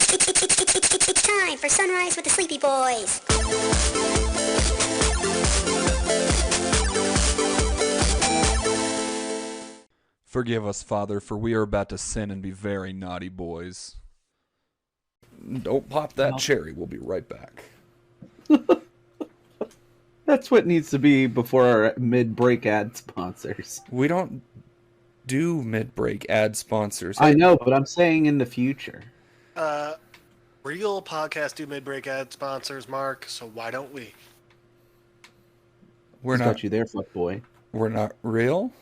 It's time for Sunrise with the Sleepy Boys. Forgive us, Father, for we are about to sin and be very naughty boys. Don't pop that cherry. We'll be right back. That's what needs to be before our mid-break ad sponsors. We don't do mid-break ad sponsors. I know, but I'm saying in the future. Real podcasts do mid-break ad sponsors, Mark, so why don't we? We're not got you there, fuck boy. We're not real?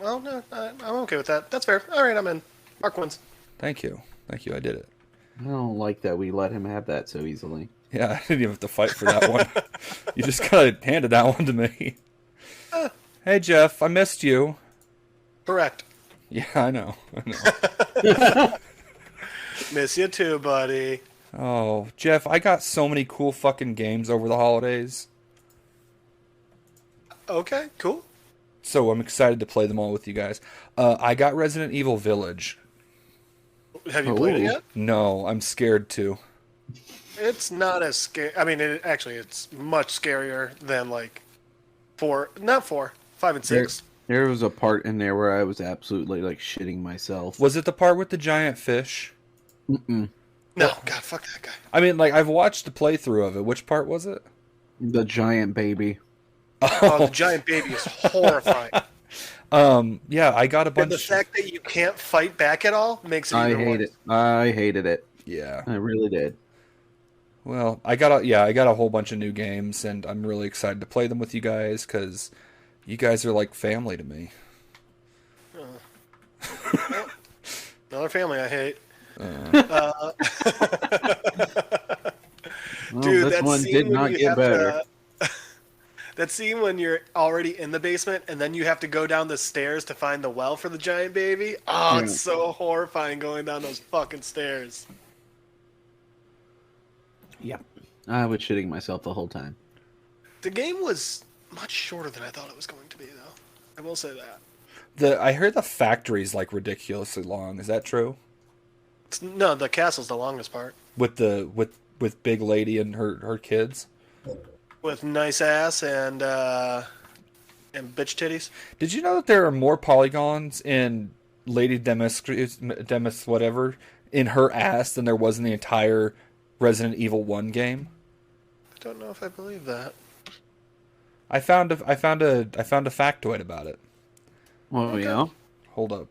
Well, no, I'm okay with that. That's fair. All right, I'm in. Mark wins. Thank you. Thank you, I did it. I don't like that we let him have that so easily. Yeah, I didn't even have to fight for that one. You just kind of handed that one to me. Hey, Jeff, I missed you. Correct. Yeah, I know. Miss you too, buddy. Oh, Jeff, I got so many cool fucking games over the holidays. Okay, cool. So I'm excited to play them all with you guys. I got Resident Evil Village. Have you played it yet? No, I'm scared to. It's not as scary. I mean, it's much scarier than like 5 and 6. There was a part in there where I was absolutely like shitting myself. Was it the part with the giant fish? Mm-mm. No, God, fuck that guy. I mean, like, I've watched the playthrough of it. Which part was it? The giant baby. Oh, the giant baby is horrifying. Yeah, I got a bunch. And the fact that you can't fight back at all makes it even worse. I hated it. Yeah, I really did. Well, I got a whole bunch of new games, and I'm really excited to play them with you guys because you guys are like family to me. Well, another family I hate. Dude, this one did not get better. That scene when you're already in the basement and then you have to go down the stairs to find the well for the giant baby. Oh, it's so horrifying going down those fucking stairs. Yep. I was shitting myself the whole time. The game was much shorter than I thought it was going to be, though. I will say that. I heard the factory's like ridiculously long. Is that true? No, the castle's the longest part. With Big Lady and her kids? With nice ass and bitch titties. Did you know that there are more polygons in Lady Demis whatever in her ass than there was in the entire Resident Evil 1 game? I don't know if I believe that. I found a factoid about it. Oh, okay. Yeah? Hold up.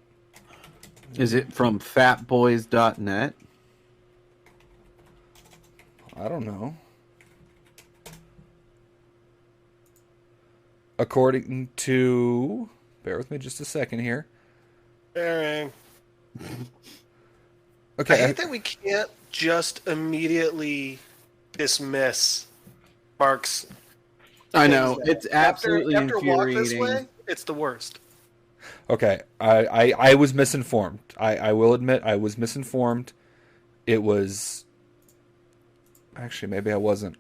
Is it from fatboys.net? I don't know. According to... Bear with me just a second here. Bearing. Okay. I hate that we can't just immediately dismiss Mark's... I know. It's absolutely after infuriating. Walk This Way, it's the worst. Okay. I was misinformed. I will admit I was misinformed. It was... Actually, maybe I wasn't.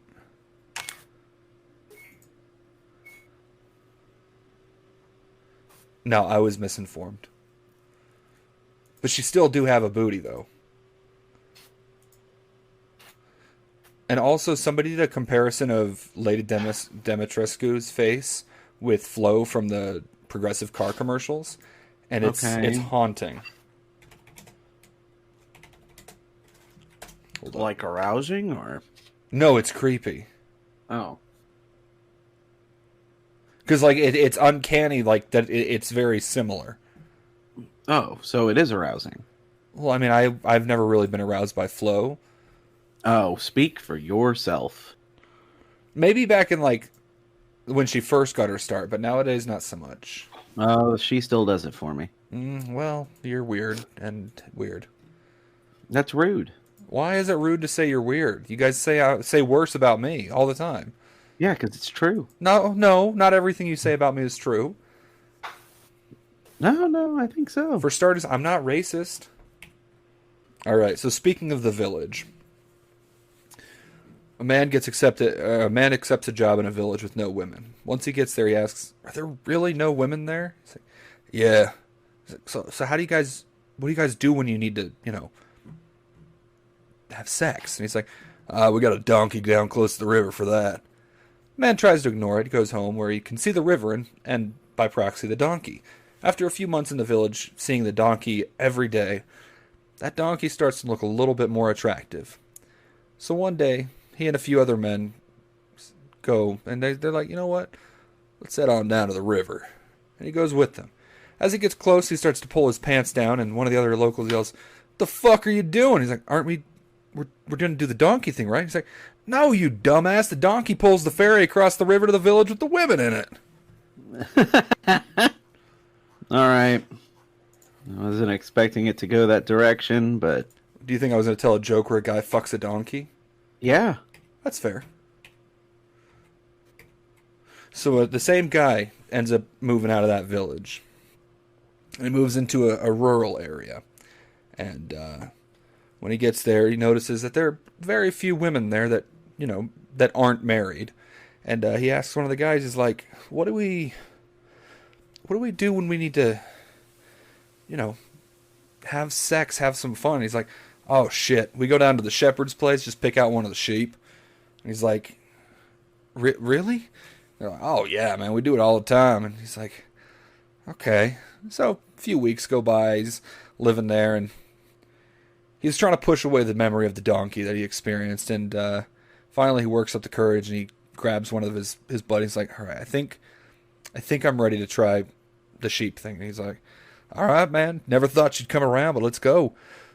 No, I was misinformed. But she still do have a booty, though. And also, somebody did a comparison of Lady Dimitrescu's face with Flo from the Progressive Car commercials, and it's haunting. Like arousing, or? No, it's creepy. Oh. Because like it's uncanny, like that. It's very similar. Oh, so it is arousing. Well, I mean, I've never really been aroused by Flo. Oh, speak for yourself. Maybe back in like when she first got her start, but nowadays not so much. Oh, she still does it for me. Well, you're weird and weird. That's rude. Why is it rude to say you're weird? You guys say worse about me all the time. Yeah, because it's true. No, not everything you say about me is true. No, I think so. For starters, I'm not racist. All right, so speaking of the village, a man accepts a job in a village with no women. Once he gets there, he asks, "Are there really no women there?" He's like, "Yeah." So what do you guys do when you need to, have sex. And he's like, we got a donkey down close to the river for that. Man tries to ignore it. He goes home where he can see the river and by proxy, the donkey. After a few months in the village, seeing the donkey every day, that donkey starts to look a little bit more attractive. So one day, he and a few other men go, and they're like, you know what? Let's head on down to the river. And he goes with them. As he gets close, he starts to pull his pants down, and one of the other locals yells, "What the fuck are you doing?" He's like, we're going to do the donkey thing, right? He's like, "No, you dumbass. The donkey pulls the ferry across the river to the village with the women in it." All right. I wasn't expecting it to go that direction, but... Do you think I was going to tell a joke where a guy fucks a donkey? Yeah. That's fair. So the same guy ends up moving out of that village. And he moves into a rural area. And when he gets there, he notices that there are very few women there that, that aren't married. And he asks one of the guys, he's like, what do we do when we need to, have sex, have some fun? He's like, oh shit, we go down to the shepherd's place, just pick out one of the sheep. And he's like, really? They're like, oh yeah, man, we do it all the time. And he's like, okay. So a few weeks go by, he's living there, and he's trying to push away the memory of the donkey that he experienced. And finally he works up the courage, and he grabs one of his buddies, like, all right, I think I'm ready to try the sheep thing. And he's like, all right, man, never thought you'd come around, but let's go.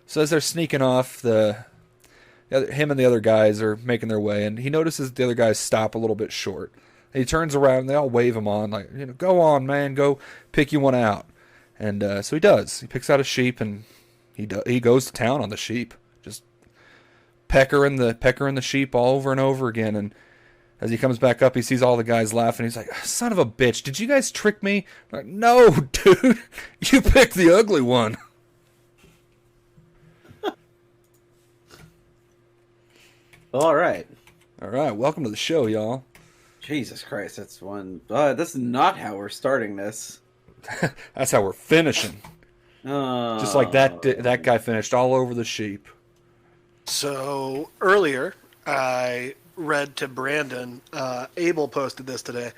So as they're sneaking off, him and the other guys are making their way, and he notices the other guys stop a little bit short. And he turns around, and they all wave him on, like, go on, man, go pick you one out. And so he does. He picks out a sheep, and he goes to town on the sheep, just peckering the sheep all over and over again. And as he comes back up, he sees all the guys laughing. He's like, son of a bitch, did you guys trick me? I'm like, no, dude, you picked the ugly one. All right. Welcome to the show, y'all. Jesus Christ, that's one. This is not how we're starting this. That's how we're finishing. Just like that guy finished all over the sheep. So earlier, I read to Brandon. Abel posted this today.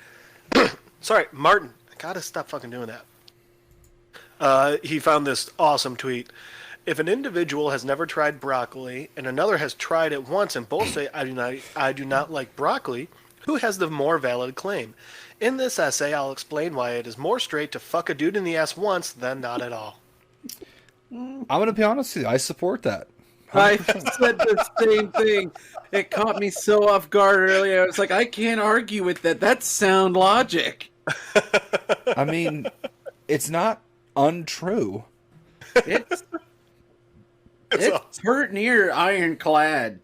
Sorry, Martin. I gotta stop fucking doing that. He found this awesome tweet. If an individual has never tried broccoli and another has tried it once and both say, I do not like broccoli, who has the more valid claim? In this essay, I'll explain why it is more straight to fuck a dude in the ass once than not at all. I'm going to be honest with you. I support that. 100%. I said the same thing. It caught me so off guard earlier. I was like, I can't argue with that. That's sound logic. I mean, it's not untrue. It's awesome. pert near ironclad.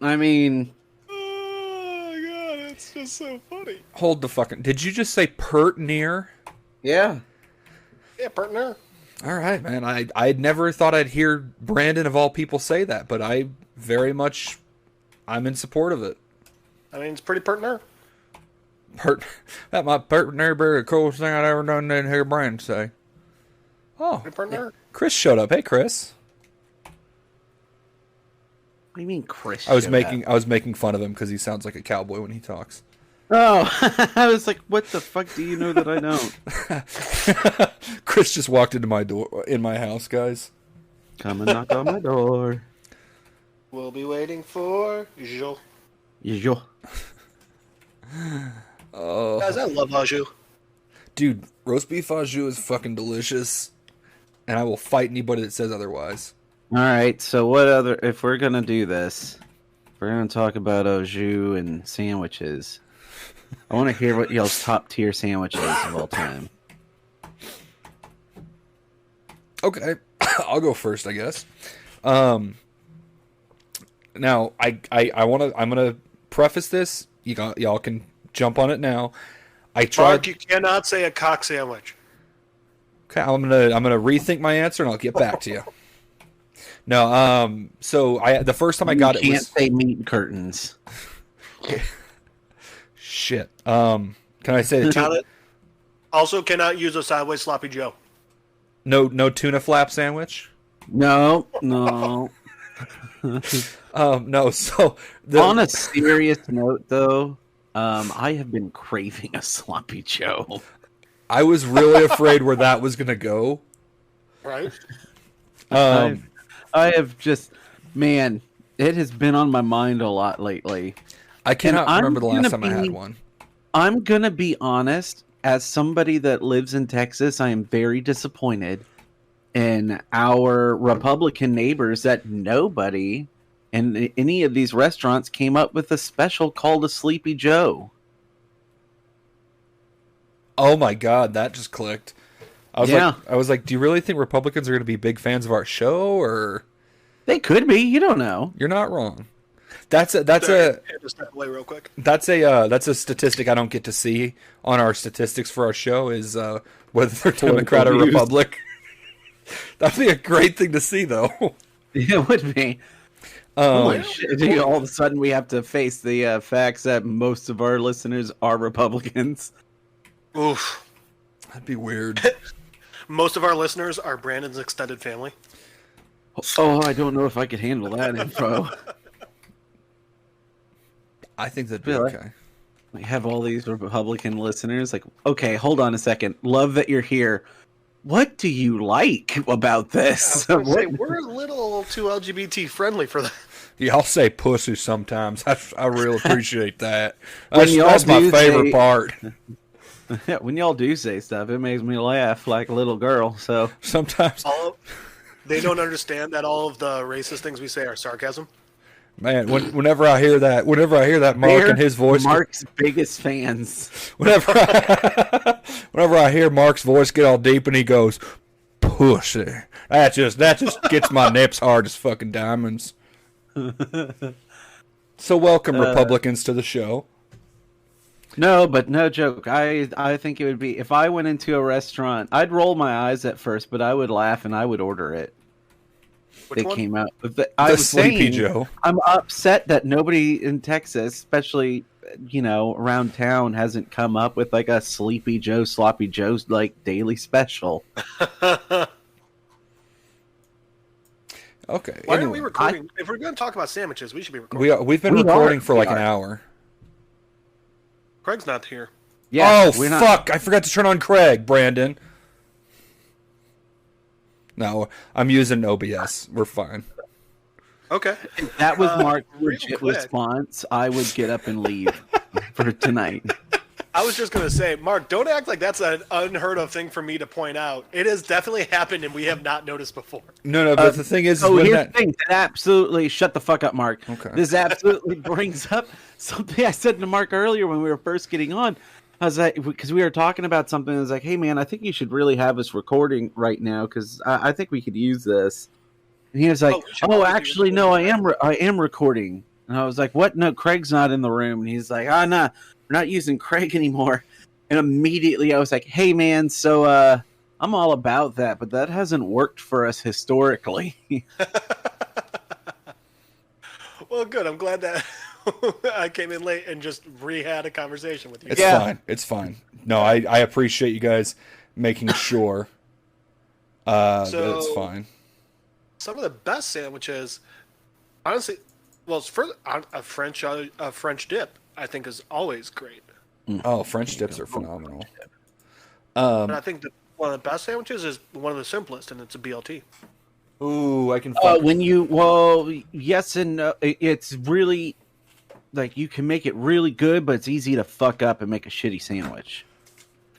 I mean... Oh, my God. It's just so funny. Hold the fucking... Did you just say pert near? Yeah. Yeah, partner. All right, man. I never thought I'd hear Brandon, of all people, say that, but I'm in support of it. I mean, it's pretty partner. That might partner be the coolest thing I'd ever done to hear Brandon say. Oh, Partner. Chris showed up. Hey, Chris. What do you mean, Chris? I was making fun of him because he sounds like a cowboy when he talks. Oh, I was like, what the fuck do you know that I don't? Chris just walked into my house, guys. Come and knock on my door. We'll be waiting for Joe. Yo. Oh, Guys, I love au jus. dude, roast beef au jus is fucking delicious, and I will fight anybody that says otherwise. All right, so what other... If we're going to do this, we're going to talk about au jus and sandwiches. I want to hear what y'all's top tier sandwiches of all time. Okay, I'll go first, I guess. Now, I'm gonna preface this. Y'all can jump on it now. I tried. Mark, you cannot say a cock sandwich. Okay, I'm gonna rethink my answer and I'll get back to you. No, so the first time I got it was... can't say meat curtains. Shit. Can I say the two? Also cannot use a sideways sloppy Joe. No tuna flap sandwich? No. No, so On a serious note, though, I have been craving a sloppy Joe. I was really afraid where that was gonna go. Right? I have just, man, it has been on my mind a lot lately. I cannot And remember the I'm last gonna time I had be- one. I'm gonna be honest. As somebody that lives in Texas, I am very disappointed in our Republican neighbors that nobody in any of these restaurants came up with a special called a Sleepy Joe. Oh my god, that just clicked. I was like, do you really think Republicans are going to be big fans of our show, or They could be. You don't know. you're not wrong? Sorry, I had to step away real quick. That's a statistic I don't get to see on our statistics for our show is whether they're Democrat or views. Republic. That'd be a great thing to see, though. It would be. Holy shit. Dude, all of a sudden, we have to face the facts that most of our listeners are Republicans. Oof. That'd be weird. Most of our listeners are Brandon's extended family. Oh, I don't know if I could handle that info. I think that'd be Feel like- okay. We have all these Republican listeners. Like, okay, hold on a second. Love that you're here. What do you like about this? I was gonna say, we're a little too LGBT friendly for that. Yeah, I'll say pussy sometimes. I really appreciate that. When y'all That's my do favorite say- part. When y'all do say stuff, it makes me laugh like a little girl. So Sometimes, They don't understand that all of the racist things we say are sarcasm. man, whenever I hear that Mark they're and his voice, Mark's biggest fans. whenever I hear Mark's voice get all deep and he goes, pussy, that just gets my nips hard as fucking diamonds. So welcome, Republicans, to the show. No, but no joke. I think it would be if I went into a restaurant, I'd roll my eyes at first, but I would laugh and I would order it. Which They one? came out with I The was Sleepy saying, Joe. I'm upset that nobody in Texas, especially around town, hasn't come up with like a Sleepy Joe, Sloppy Joe's like daily special. Okay. Why aren't anyway, we recording? If we're going to talk about sandwiches, we should be recording. we've been We recording are. for like We an are. hour. Craig's not here. Yeah, Oh we're not. fuck! I forgot to turn on Craig, Brandon. No, I'm using OBS. We're fine. Okay. If that was Mark's real legit quick. response, I would get up and leave for tonight. I was just going to say, Mark, don't act like that's an unheard of thing for me to point out. It has definitely happened and we have not noticed before. No, but the thing is So when here's that the thing. That absolutely shut the fuck up, Mark. Okay. This absolutely brings up something I said to Mark earlier when we were first getting on. I was like, because we were talking about something. I was like, hey man, I think you should really have us recording right now because I think we could use this. And he was like, we should oh, probably be actually, no, recording I am recording. And I was like, what? No, Craig's not in the room. And he's like, nah, we're not using Craig anymore. And immediately I was like, hey man, so I'm all about that, but that hasn't worked for us historically. Well, good. I'm glad that I came in late and just re-had a conversation with you. it's Yeah. fine. It's fine. No, I appreciate you guys making sure that it's So- fine. Some of the best sandwiches, honestly, well, it's for a French dip, I think is always great. Oh, French dips are phenomenal. But I think that one of the best sandwiches is one of the simplest, and it's a BLT. Ooh, I can. Fuck. Yes and no. It's really like you can make it really good, but it's easy to fuck up and make a shitty sandwich.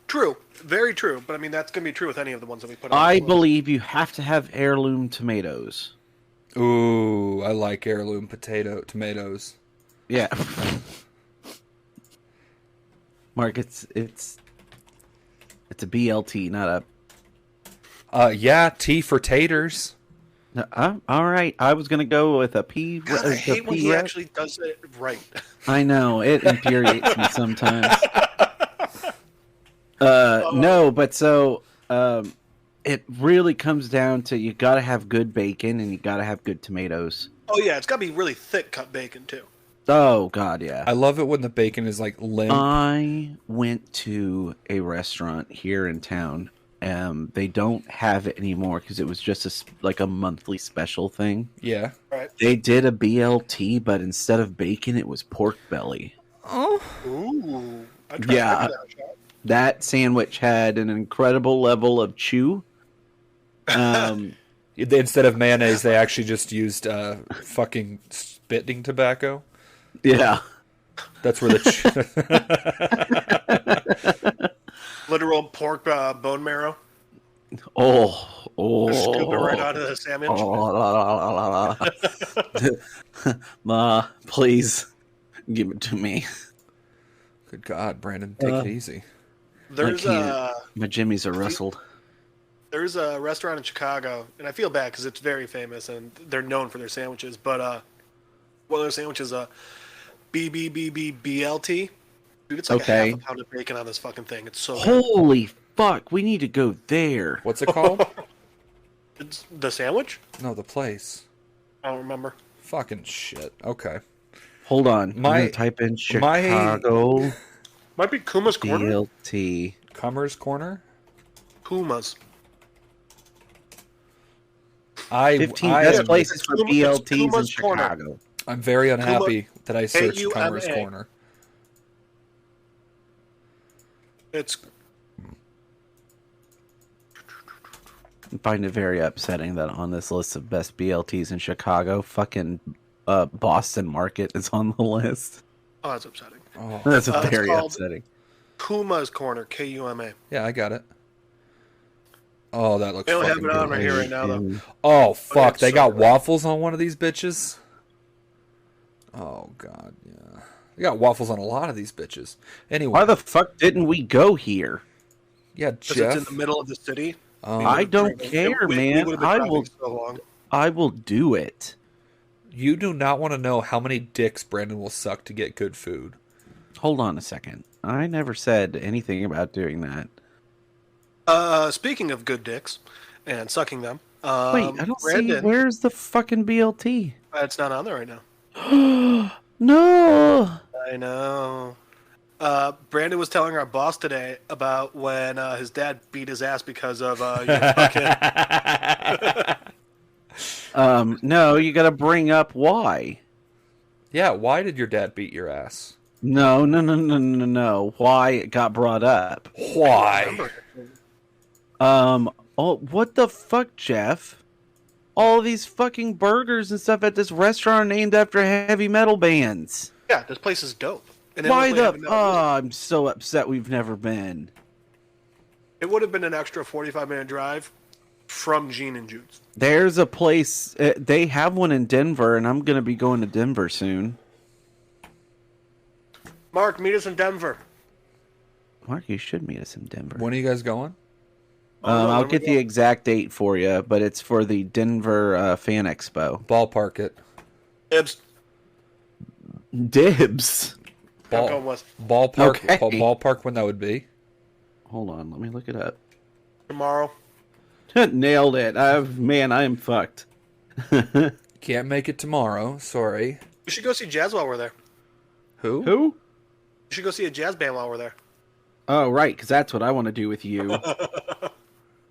True, very true. But I mean, that's gonna be true with any of the ones that we put on. I the list. believe you have to have heirloom tomatoes. Ooh, I like heirloom tomatoes. Yeah. Mark, it's a BLT, not a. Yeah, T for taters. All right, I was gonna go with a P. God, I the hate when P he rep. actually does it right. I know it infuriates me sometimes. No, but so it really comes down to you got to have good bacon and you got to have good tomatoes. Oh yeah, it's gotta be really thick cut bacon too. Oh God, yeah. I love it when the bacon is like limp. I went to a restaurant here in town They don't have it anymore because it was just like a monthly special thing. Yeah. Right. They did a BLT, but instead of bacon, it was pork belly. Oh. Ooh. I'd Yeah. give that a shot. That sandwich had an incredible level of chew. Instead of mayonnaise, they actually just used fucking spitting tobacco. Yeah. That's where the Literal pork bone marrow. Oh. Just scoop it right onto the sandwich. Ma, please give it to me. Good God, Brandon, take it easy. There's My jimmies are rustled. There's a restaurant in Chicago, and I feel bad because it's very famous and they're known for their sandwiches. But one of their sandwiches, BBBBLT. Dude, it's like a half a pound of bacon on this fucking thing. It's so good. Holy fuck, we need to go there. What's it called? It's the sandwich? No, the place. I don't remember. Fucking shit. Okay. Hold on. I'm My- gonna type in Chicago Might be Kuma's Corner. BLT. Cummer's Corner? Kuma's. 15 I best am, places for It's BLTs in Kuma's Corner. Chicago. I'm very unhappy that I searched Kuma. Cummer's Corner. It's I find it very upsetting that on this list of best BLTs in Chicago, fucking Boston Market is on the list. oh, that's upsetting. Oh, That's It's very called- upsetting. Kuma's Corner, Kuma. yeah, I got it. Oh, that looks They don't have fucking it on good. right here right now, though. Oh, fuck. it's They so got good. waffles on one of these bitches? Oh, God, yeah. They got waffles on a lot of these bitches. Anyway. Why the fuck didn't we go here? Yeah, Because Jeff. it's in the middle of the city. I don't care, man. would've been I driving will. so long. I will do it. You do not want to know how many dicks Brandon will suck to get good food. Hold on a second. I never said anything about doing that. Speaking of good dicks and sucking them, Wait, I don't see. Brandon, Where's the fucking BLT? it's not on there right now. No. I know. Brandon was telling our boss today about when his dad beat his ass because of fucking. No, you got to bring up why. Yeah, why did your dad beat your ass? No. Why it got brought up? Why? Oh, what the fuck, Jeff? All these fucking burgers and stuff at this restaurant are named after heavy metal bands. Yeah, this place is dope. And it Why looked like the? heavy metal music. I'm so upset we've never been. It would have been an extra 45-minute drive from Gene and Jude's. There's a place. They have one in Denver, and I'm gonna be going to Denver soon. Mark, meet us in Denver. Mark, you should meet us in Denver. When are you guys going? I'll when get we the go. exact date for you, but it's for the Denver Fan Expo. Ballpark it. Ibs. Dibs. I'm going with Ballpark. Okay. Ballpark when that would be. Hold on, let me look it up. tomorrow. Nailed it. Man, I am fucked. Can't make it tomorrow. Sorry. We should go see jazz while we're there. Who? Who? We should go see a jazz band while we're there. Oh, right, because that's what I want to do with you.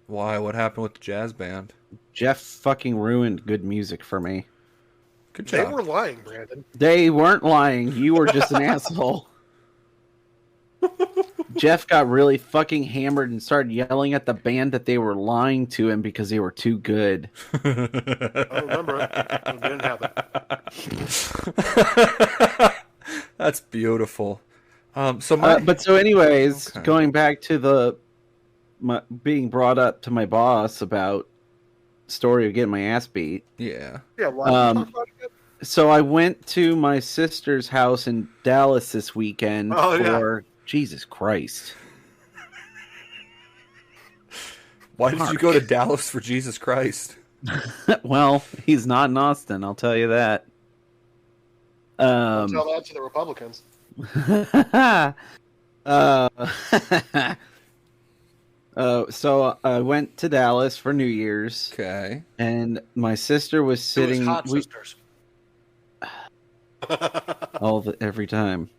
Why? What happened with the jazz band? Jeff fucking ruined good music for me. Good They job. were lying, Brandon. They weren't lying. You were just an asshole. Jeff got really fucking hammered and started yelling at the band that they were lying to him because they were too good. I don't remember it. It didn't happen. That's beautiful. So anyways, Okay. going back to being brought up to my boss about story of getting my ass beat. yeah. Yeah, why Um, So I went to my sister's house in Dallas this weekend Oh, yeah. for Jesus Christ. Why did you go to Dallas for Jesus Christ? Well, he's not in Austin, I'll tell you that. Tell that to the Republicans. So I went to Dallas for New Year's, Okay. and my sister was It was sitting hot sisters. every time.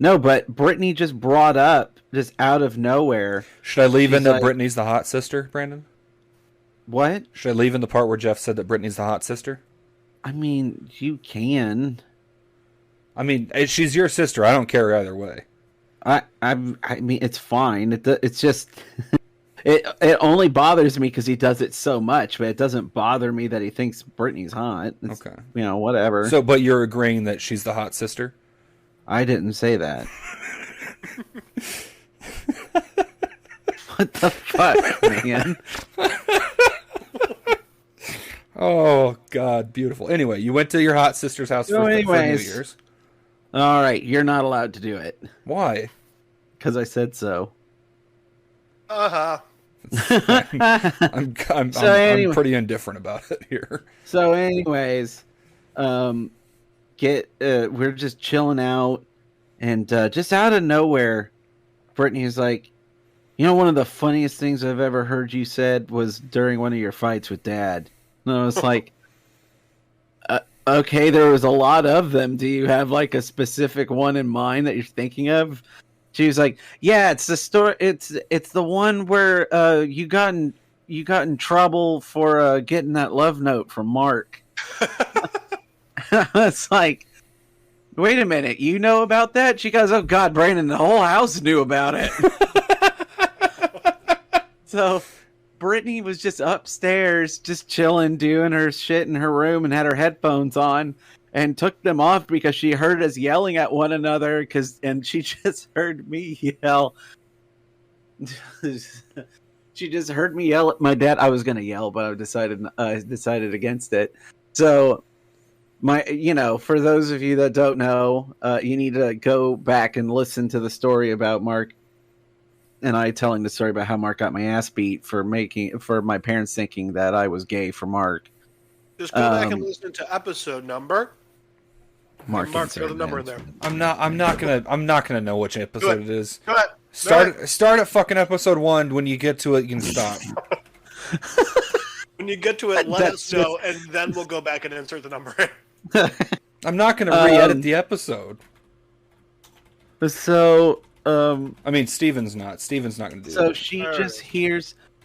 No, but Brittany just brought up, just out of nowhere. Should I leave in that like, Brittany's the hot sister, Brandon? What? Should I leave in the part where Jeff said that Brittany's the hot sister? I mean, you can. I mean, she's your sister. I don't care either way. I mean, it's fine. It's just it only bothers me because he does it so much, but it doesn't bother me that he thinks Brittany's hot. It's, Okay, whatever. So, but you're agreeing that she's the hot sister? I didn't say that. What the fuck, man? Oh God, beautiful. Anyway, you went to your hot sister's house for New Year's. All right, you're not allowed to do it. Why? Because I said so. Uh-huh. I'm pretty indifferent about it here. So, anyways, we're just chilling out, and just out of nowhere, Brittany's like, one of the funniest things I've ever heard you said was during one of your fights with Dad. And I was like, okay, there was a lot of them. Do you have like a specific one in mind that you're thinking of? She was like, yeah, it's the story. It's the one where you got in trouble for getting that love note from Mark. It's like, wait a minute, you know about that? She goes, oh God, Brandon, the whole house knew about it. So Brittany was just upstairs, just chilling, doing her shit in her room, and had her headphones on, and took them off because she heard us yelling at one another. And she just heard me yell. She just heard me yell at my dad. I was gonna yell, but I decided against it. So, for those of you that don't know, you need to go back and listen to the story about Mark and I telling the story about how Mark got my ass beat for my parents thinking that I was gay for Mark. Just go back and listen to episode number. Mark throw the number in there. I'm not gonna know which episode it is. Go ahead. Start at fucking episode 1. When you get to it, you can stop. When you get to it, let us know, and then we'll go back and insert the number. I'm not gonna re-edit the episode. So, I mean, Steven's not gonna do that. So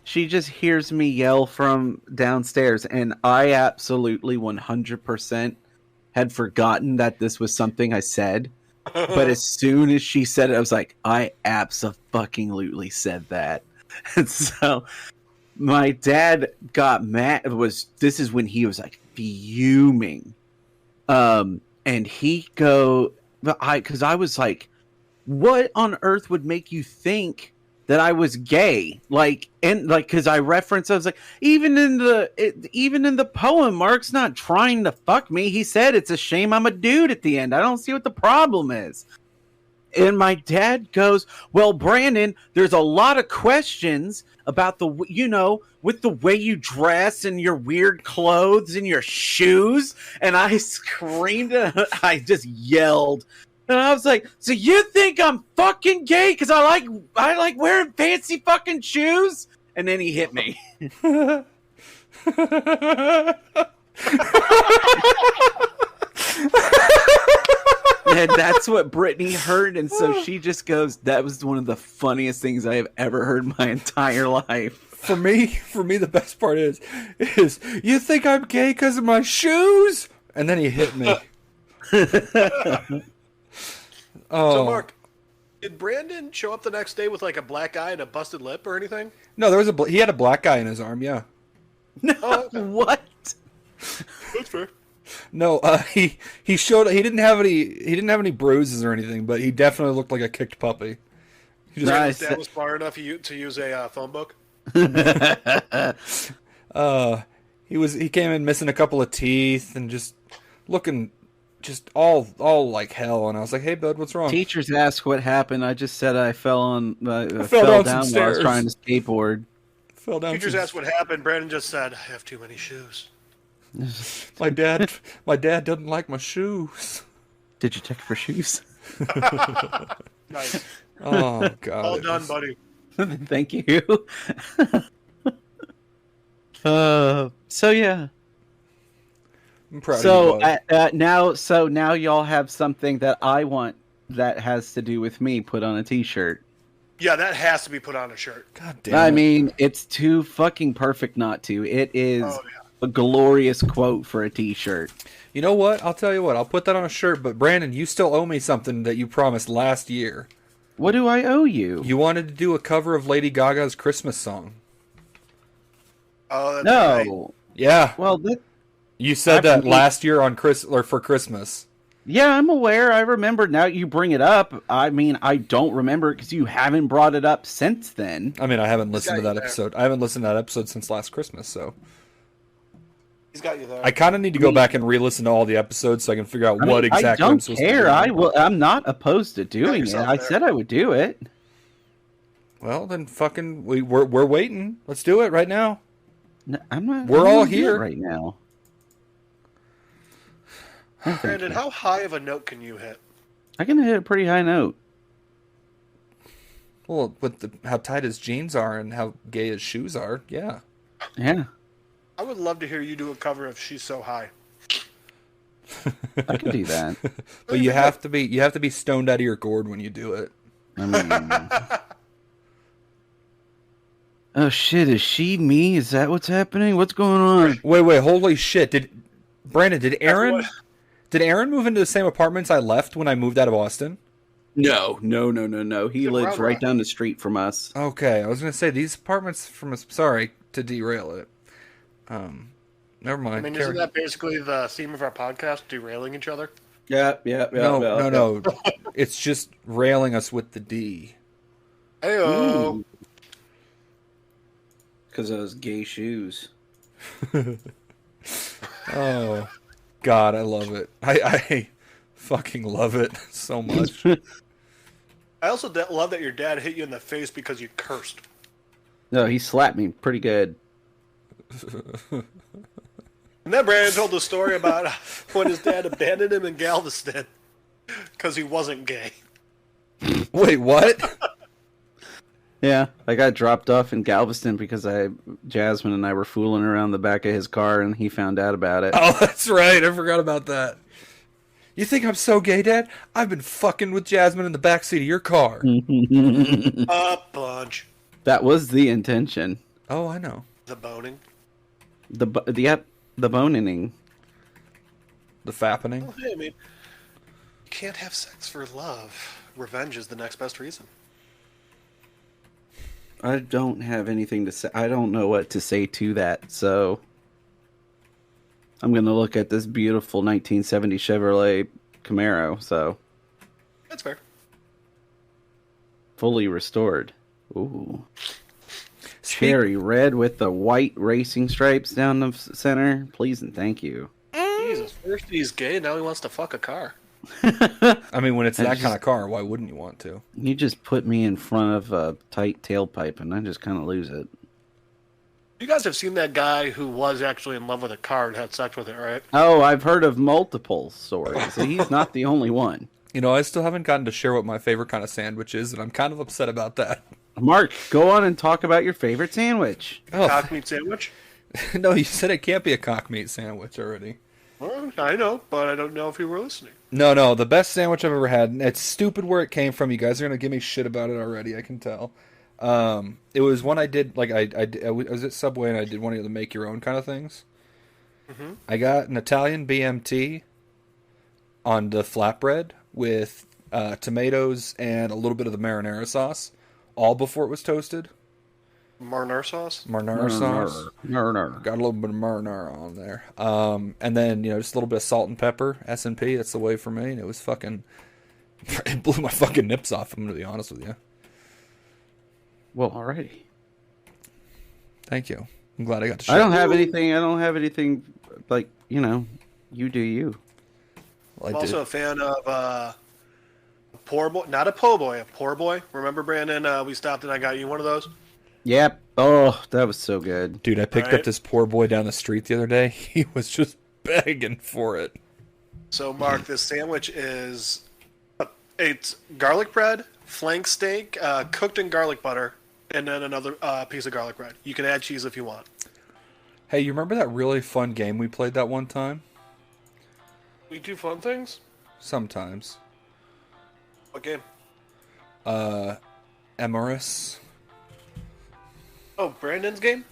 she just hears me yell from downstairs, and I absolutely 100% had forgotten that this was something I said. But as soon as she said it, I was like, I abso-fucking-lutely said that. And so my dad got mad. This is when he was like fuming. And because I was like, what on earth would make you think that I was gay? Because I referenced, I was like, even in the poem, Mark's not trying to fuck me. He said it's a shame I'm a dude at the end. I don't see what the problem is. And my dad goes, well, Brandon, there's a lot of questions about with the way you dress and your weird clothes and your shoes. And I screamed, I just yelled. And I was like, so you think I'm fucking gay because I like wearing fancy fucking shoes? And then he hit me. And that's what Brittany heard, and so she just goes, that was one of the funniest things I have ever heard in my entire life. For me, the best part is you think I'm gay because of my shoes? And then he hit me. So, Mark, did Brandon show up the next day with like a black eye and a busted lip or anything? No, he had a black guy in his arm. Yeah. No, okay. What? That's fair. No, he showed. He didn't have any bruises or anything, but he definitely looked like a kicked puppy. His dad was smart enough to use a phone book. He came in missing a couple of teeth and just looking. Just all like hell, and I was like, "Hey, bud, what's wrong?" Teachers asked what happened. I just said I fell down some while stairs. I was trying to skateboard. Fell down. Teachers asked what happened. Brandon just said, "I have too many shoes." my dad doesn't like my shoes. Did you check for shoes? Nice. Oh God! All done, buddy. Thank you. So yeah. I'm proud of you, bud. Now y'all have something that I want that has to do with me put on a t-shirt. Yeah, that has to be put on a shirt. God damn I it. mean, it's too fucking perfect not to. It is a glorious quote for a t-shirt. You know what? I'll tell you what. I'll put that on a shirt, but Brandon, you still owe me something that you promised last year. What do I owe you? You wanted to do a cover of Lady Gaga's Christmas song. Oh, that's No. right. Yeah. Well, You said that last year on for Christmas. yeah, I'm aware. I remember. Now you bring it up. I mean, I don't remember it because you haven't brought it up since then. I mean, I haven't listened to got that you there. episode. I haven't listened to that episode since last Christmas, so He's got you there. I kind of need to go back and re-listen to all the episodes so I can figure out what exactly I I'm don't supposed care. to do. I'm not opposed to doing it. yourself I there. said I would do it. Well, then fucking we're waiting. Let's do it right now. No, I'm not. We're I'm all gonna do it here. right now. Oh, thank Brandon, you. how high of a note can you hit? I can hit a pretty high note. Well, with how tight his jeans are and how gay his shoes are, yeah. Yeah, I would love to hear you do a cover of "She's So High." I can do that. But you have to be stoned out of your gourd when you do it. I mean, oh shit! Is she me? Is that what's happening? What's going on? Wait, holy shit! Did Aaron what- move into the same apartments I left when I moved out of Austin? No. He Good lives round right rock. down the street from us. Okay, I was gonna say these apartments from us. Sorry to derail it. Never mind. I mean, Carry- isn't that basically the theme of our podcast, derailing each other? Yeah. No. It's just railing us with the D. Heyo. Because of those gay shoes. Oh, God, I love it. I fucking love it so much. I also love that your dad hit you in the face because you cursed. No, he slapped me pretty good. And then Brandon told the story about when his dad abandoned him in Galveston because he wasn't gay. Wait, what? Yeah, I got dropped off in Galveston because Jasmine and I were fooling around the back of his car, and he found out about it. Oh, that's right. I forgot about that. You think I'm so gay, Dad? I've been fucking with Jasmine in the backseat of your car. A bunch. That was the intention. Oh, I know. The boning. The boning. The fappening. Well, hey, I mean, you can't have sex for love. Revenge is the next best reason. I don't have anything to say. I don't know what to say to that, so I'm going to look at this beautiful 1970 Chevrolet Camaro, so That's fair. fully restored. Ooh. Cherry red with the white racing stripes down the center. Please and thank you. Jesus, first he's gay, now he wants to fuck a car. I mean, when it's that kind of car, why wouldn't you want to? You just put me in front of a tight tailpipe and I just kind of lose it. You guys have seen that guy who was actually in love with a car and had sex with it, right? Oh, I've heard of multiple stories. He's not the only one. You know, I still haven't gotten to share what my favorite kind of sandwich is, and I'm kind of upset about that. Mark, go on and talk about your favorite sandwich. Oh, Cock meat sandwich? no, you said it can't be a cock meat sandwich already. Well, I know, but I don't know if you were listening. No, the best sandwich I've ever had. And it's stupid where it came from. You guys are gonna give me shit about it already. I can tell. It was one I did. Like I was at Subway and I did one of the make your own kind of things. Mm-hmm. I got an Italian BMT on the flatbread with tomatoes and a little bit of the marinara sauce, all before it was toasted. Marinara sauce? Marinara sauce. Marinara. Got a little bit of marinara on there. And then, just a little bit of salt and pepper, S&P, that's the way for me. And it was fucking, it blew my fucking nips off, I'm going to be honest with you. Well, alrighty. Thank you. I'm glad I got to share. I don't have anything like, you do you. Well, I'm I also did. a fan of Poor Boy. Not a po' boy, a Poor Boy. Remember, Brandon, we stopped and I got you one of those? Yep. Oh, that was so good. Dude, I picked Right. up this poor boy down the street the other day. He was just begging for it. So, Mark, this sandwich is it's garlic bread, flank steak, cooked in garlic butter, and then another piece of garlic bread. You can add cheese if you want. Hey, you remember that really fun game we played that one time? We do fun things. Sometimes. What game? Emerus. Oh, Brandon's game?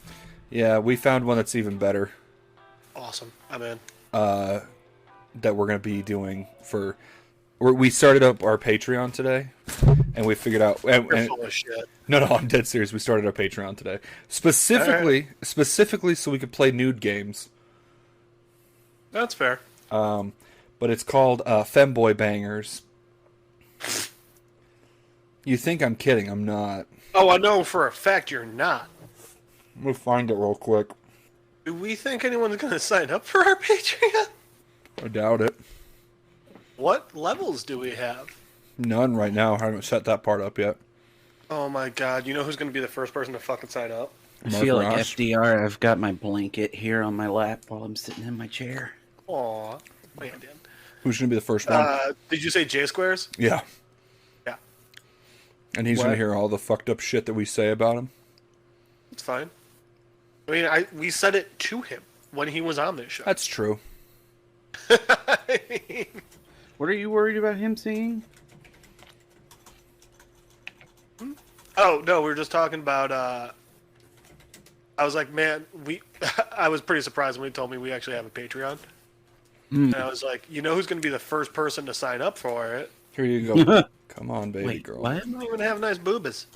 Yeah, we found one that's even better. Awesome. I'm in. That we're going to be doing for... We started up our Patreon today, and we figured out... You're full of shit. No, I'm dead serious. We started our Patreon today. Specifically so we could play nude games. That's fair. But it's called Femboy Bangers. You think I'm kidding. I'm not. Oh, I know for a fact you're not. Let me find it real quick. Do we think anyone's going to sign up for our Patreon? I doubt it. What levels do we have? None right now. I haven't set that part up yet. Oh my god, you know who's going to be the first person to fucking sign up? I feel like FDR. I've got my blanket here on my lap while I'm sitting in my chair. Aw. Man, Dan. Who's going to be the first one? Did you say J Squares? Yeah. Yeah. And he's going to hear all the fucked up shit that we say about him. It's fine. I mean, we said it to him when he was on this show. That's true. I mean, What are you worried about him seeing? oh, no, we were just talking about, I was like, man, I was pretty surprised when he told me we actually have a Patreon. And I was like, you know who's going to be the first person to sign up for it? Here you go. Come on, baby Wait, girl. what? I don't even have nice boobas.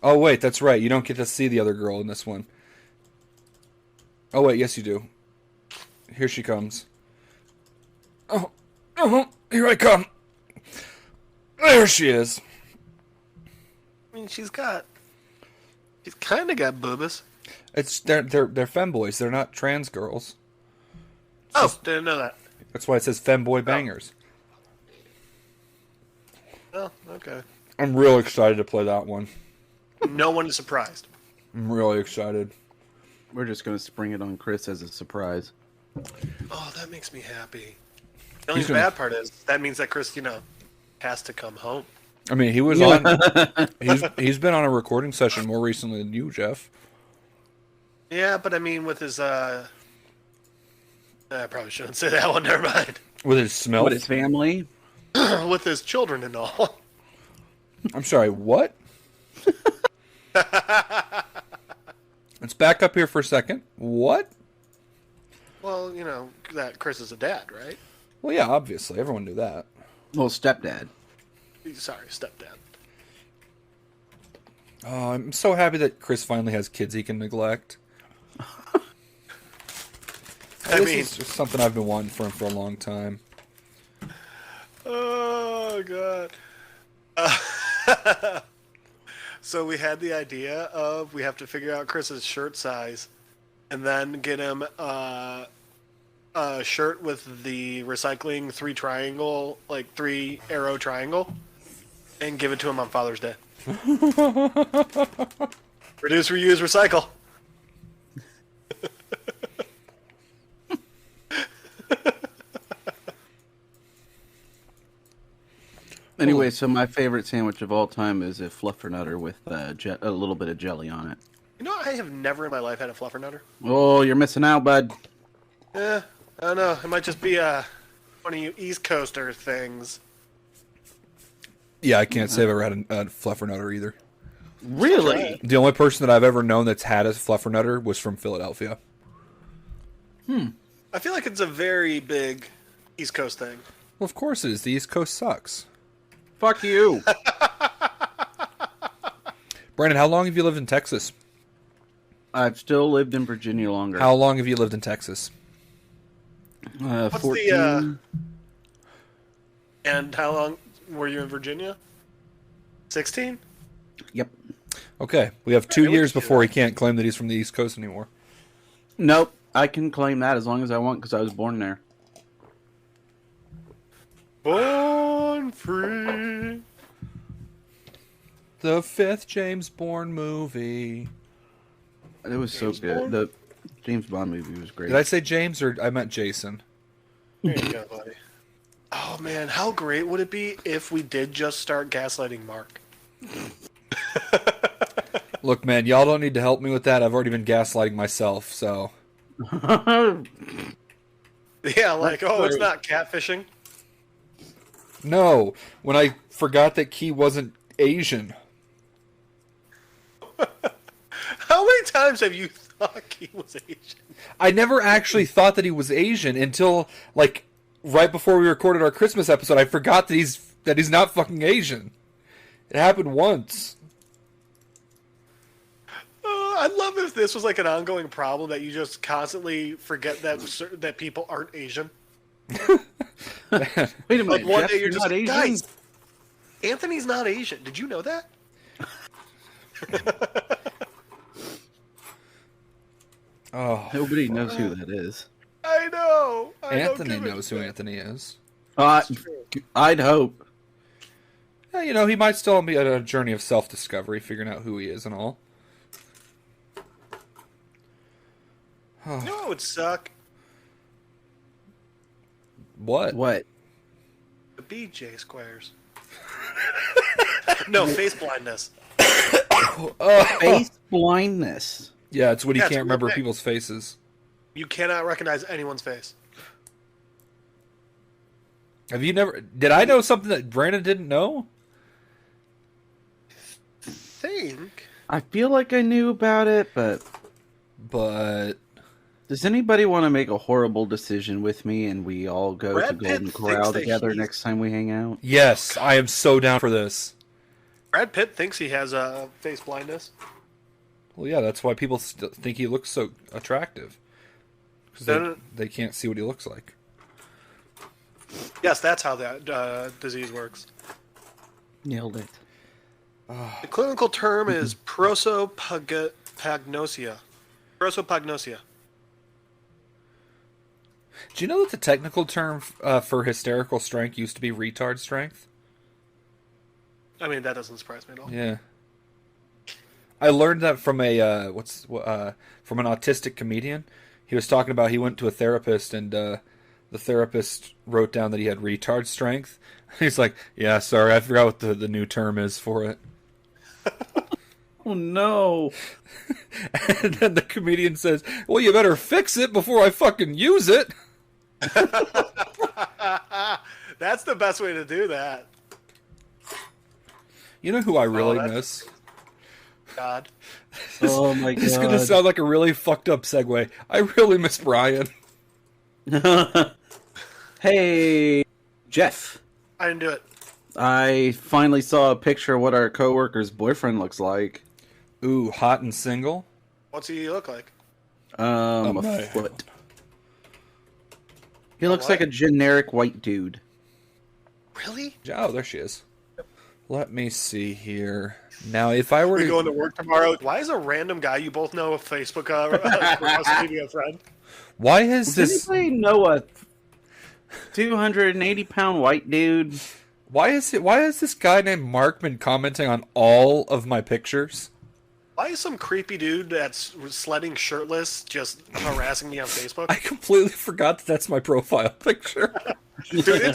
Oh, wait, that's right. You don't get to see the other girl in this one. Oh, wait, yes, you do. Here she comes. Oh, here I come. There she is. I mean, she's kind of got boobas. They're femboys. They're not trans girls. Didn't know that. That's why it says femboy bangers. Oh, okay. I'm real excited to play that one. No one is surprised. I'm really excited. We're just going to spring it on Chris as a surprise. Oh, that makes me happy. The only bad part is that means that Chris, has to come home. I mean, he was on. He's been on a recording session more recently than you, Jeff. Yeah, but I mean, with his I probably shouldn't say that one. Never mind. With his smell. What, his family? With his children and all. I'm sorry, what? Let's back up here for a second. What? Well, that Chris is a dad, right? Well, yeah, obviously. Everyone knew that. Well, stepdad. Sorry, stepdad. Oh, I'm so happy that Chris finally has kids he can neglect. This is just something I've been wanting for him for a long time. Oh, God. So we had the idea of we have to figure out Chris's shirt size and then get him a shirt with the recycling 3-arrow triangle and give it to him on Father's Day. Reduce, reuse, recycle. Anyway, so my favorite sandwich of all time is a fluffernutter with a little bit of jelly on it. I have never in my life had a fluffernutter. Oh, you're missing out, bud. I don't know. It might just be one of you East Coaster things. Yeah, I can't say I've ever had a fluffernutter either. Really? The only person that I've ever known that's had a fluffernutter was from Philadelphia. I feel like it's a very big East Coast thing. Well, of course it is. The East Coast sucks. Fuck you. Brandon, how long have you lived in Texas? I've still lived in Virginia longer. How long have you lived in Texas? What's 14. And how long were you in Virginia? 16? Yep. Okay, we have 2 Alright, years let's do before that. he can't claim that he's from the East Coast anymore. Nope. I can claim that as long as I want because I was born there. Born free. The 5th James Bourne movie. It was James so good. Bond? The James Bond movie was great. Did I say James or I meant Jason? There you go, buddy. Oh, man, how great would it be if we did just start gaslighting Mark? Look, man, y'all don't need to help me with that. I've already been gaslighting myself, so... Yeah, like, That's it's great. not catfishing. No, when I forgot that Key wasn't Asian. How many times have you thought he was Asian? I never actually thought that he was Asian until, like, right before we recorded our Christmas episode. I forgot that he's not fucking Asian. It happened once. I'd love if this was like an ongoing problem that you just constantly forget that people aren't Asian. Wait a minute, Like one Jeff, day you're just not like, Asian? guys, Anthony's not Asian. Did you know that? Oh, Nobody knows who that is. I know. Anthony knows who Anthony is. I'd hope. Yeah, you know, he might still be on a journey of self-discovery, figuring out who he is and all. You know what would suck? What? What? The BJ squares. No, face blindness. Face blindness. Yeah, it's when you Yeah, it's can't a remember weird thing. people's faces. You cannot recognize anyone's face. Have you never... Did I know something that Brandon didn't know? Think. I feel like I knew about it, but But... does anybody want to make a horrible decision with me and we all go Brad to Golden Pitt Corral thinks that together he's- next time we hang out? Yes, I am so down for this. Brad Pitt thinks he has face blindness. Well, yeah, that's why people think he looks so attractive. Because they can't see what he looks like. Yes, that's how that disease works. Nailed it. The clinical term is prosopagnosia. Prosopagnosia. Do you know that the technical term for hysterical strength used to be retard strength? I mean, that doesn't surprise me at all. Yeah. I learned that from from an autistic comedian. He was talking about he went to a therapist and the therapist wrote down that he had retard strength. He's like, "Yeah, sorry, I forgot what the new term is for it." Oh no. And then the comedian says, "Well, you better fix it before I fucking use it." That's the best way to do that. You know who I really that's- miss? God. Oh my god. This is gonna sound like a really fucked up segue. I really miss Brian. Hey, Jeff. I didn't do it. I finally saw a picture of what our coworker's boyfriend looks like. Ooh, hot and single. What's he look like? A my- foot. He looks what? like a generic white dude. Really? Oh, there she is. Let me see here. Now, if I were We to going to work tomorrow. Why is a random guy you both know a Facebook social media friend? why has Does this? anybody know a 280-pound white dude? Why is this guy named Mark been commenting on all of my pictures? Why is some creepy dude that's sledding shirtless just harassing me on Facebook? I completely forgot that that's my profile picture. Dude,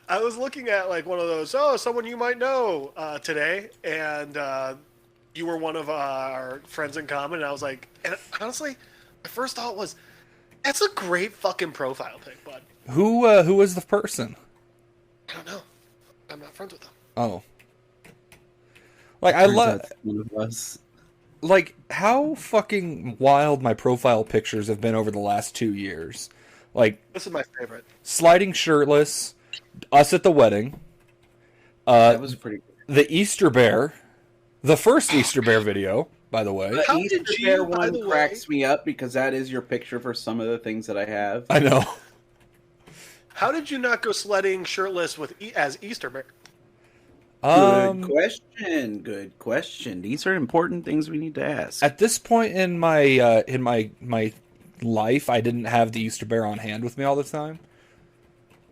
I was looking at like one of those, someone you might know today, and you were one of our friends in common, and I was like, and honestly, my first thought was, that's a great fucking profile pic, bud. Who was the person? I don't know. I'm not friends with them. Oh, like I love. That's one of us. Like, how fucking wild my profile pictures have been over the last 2 years. Like, This is my favorite. sliding shirtless, us at the wedding, That was pretty good. the Easter bear, the first Easter bear video, by the way. How Easter did you, bear by one the way- cracks me up because that is your picture for some of the things that I have. I know. How did you not go sledding shirtless as Easter bear? Good question. Good question. These are important things we need to ask. At this point in my life, I didn't have the Easter bear on hand with me all the time.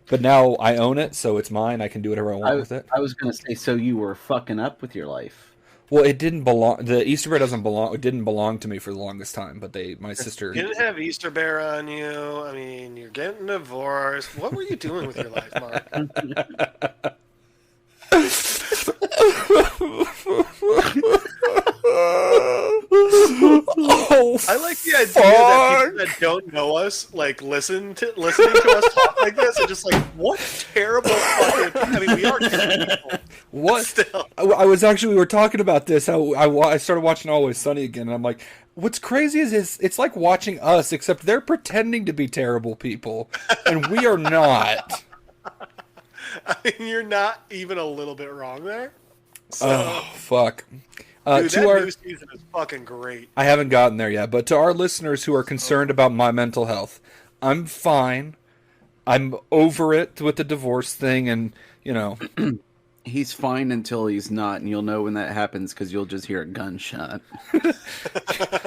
But now I own it, so it's mine. I can do whatever I want with it. I was going to say, so you were fucking up with your life. Well, it didn't belong. The Easter bear doesn't belong. It didn't belong to me for the longest time. But my sister. You didn't have Easter bear on you. I mean, you're getting divorced. What were you doing with your life, Mark? Oh, I like the idea that people that don't know us, like, listening to us talk like this, and just like, what terrible fucking. I mean, we are good people. What? Still. I was actually, we were talking about this. I started watching Always Sunny again, and I'm like, what's crazy is it's like watching us, except they're pretending to be terrible people, and we are not. I mean, you're not even a little bit wrong there. So, Oh, fuck. dude, that new season is fucking great. I haven't gotten there yet, but to our listeners who are concerned about my mental health, I'm fine. I'm over it with the divorce thing, and, you know. He's fine until he's not, and you'll know when that happens because you'll just hear a gunshot.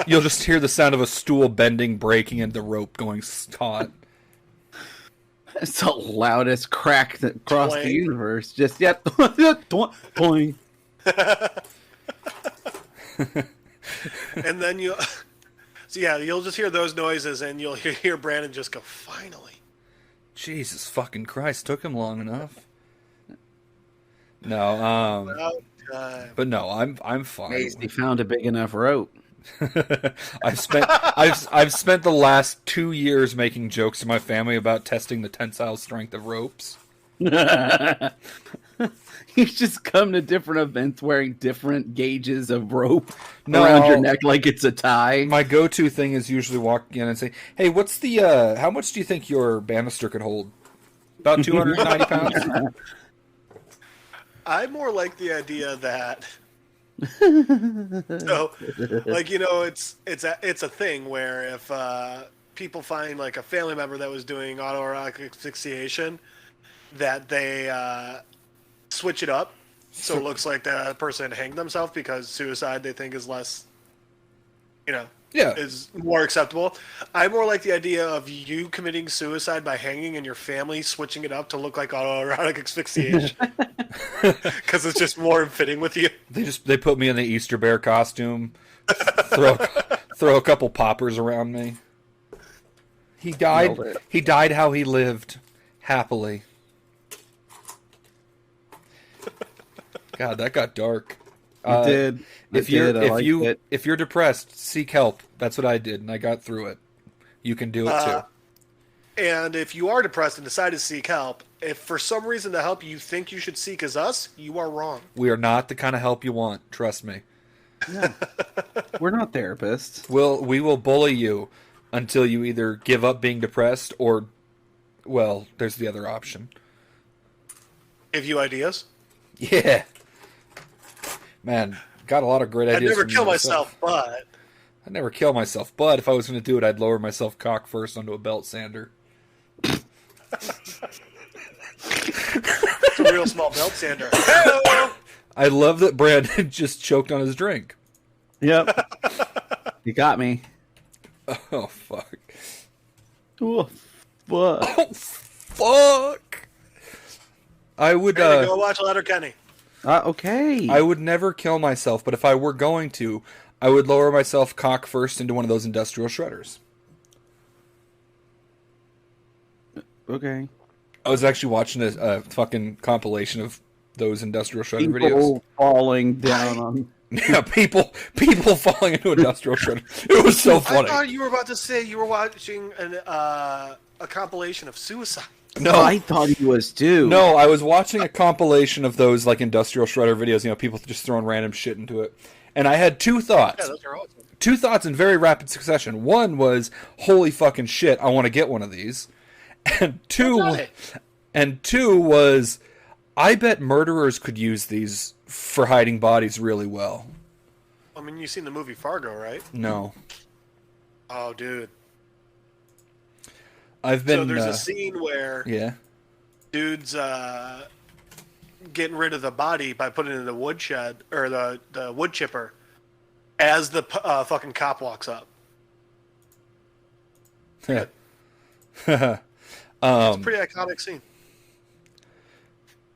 You'll just hear the sound of a stool bending, breaking, and the rope going taut. It's the loudest crack across the universe. Just, yep. Toing. And then you'll just hear those noises, and you'll hear Brandon just go, finally. Jesus fucking Christ, took him long enough. No, but no, I'm fine. He found a big enough rope. I've spent the last 2 years making jokes to my family about testing the tensile strength of ropes. You just come to different events wearing different gauges of rope around your neck like it's a tie. My go-to thing is usually walk in and say, "Hey, what's the? How much do you think your banister could hold? About 290 pounds." I more like the idea that, so, like, you know, it's a thing where if people find like a family member that was doing autoerotic asphyxiation, that they switch it up so it looks like the person hanged themselves because suicide they think is less, you know. Yeah. Is more acceptable. I more like the idea of you committing suicide by hanging and your family switching it up to look like autoerotic asphyxiation. Because it's just more fitting with you. They put me in the Easter bear costume, throw a couple poppers around me. He died how he lived, happily. God, that got dark. It did. If you're depressed, seek help. That's what I did, and I got through it. You can do it too. And if you are depressed and decide to seek help, if for some reason the help you think you should seek is us, you are wrong. We are not the kind of help you want. Trust me. Yeah. We're not therapists. We will bully you until you either give up being depressed or, well, there's the other option. Give you ideas? Yeah. Man, got a lot of great ideas. I'd never kill myself, but... I'd never kill myself, but if I was going to do it, I'd lower myself cock first onto a belt sander. It's a real small belt sander. I love that Brandon just choked on his drink. Yep. You got me. Oh, fuck. Oh, fuck. Oh, fuck. I would... go watch Letterkenny. Okay. I would never kill myself, but if I were going to, I would lower myself cock first into one of those industrial shredders. Okay. I was actually watching a fucking compilation of those industrial shredder videos. People falling down on... Yeah, people falling into industrial shredder. It was so funny. I thought you were about to say you were watching a compilation of suicide. No, I thought he was too. No, I was watching a compilation of those like industrial shredder videos. You know, people just throwing random shit into it, and I had two thoughts. Yeah, those are awesome. Two thoughts in very rapid succession. One was, "Holy fucking shit, I want to get one of these," and two was, "I bet murderers could use these for hiding bodies really well." I mean, you've seen the movie Fargo, right? No. Oh, dude. I've been. So there's a scene where dude's getting rid of the body by putting it in the woodshed or the wood chipper as the fucking cop walks up. Yeah. It's a pretty iconic scene.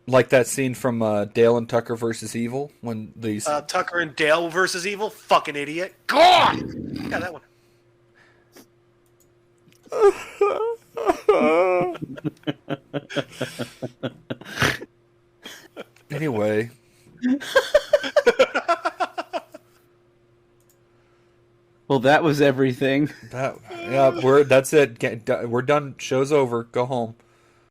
Like that scene from Dale and Tucker versus Evil when these Tucker and Dale versus Evil, fucking idiot. God, yeah, that one. Anyway. Well, that was everything. That's it. We're done. Show's over. Go home.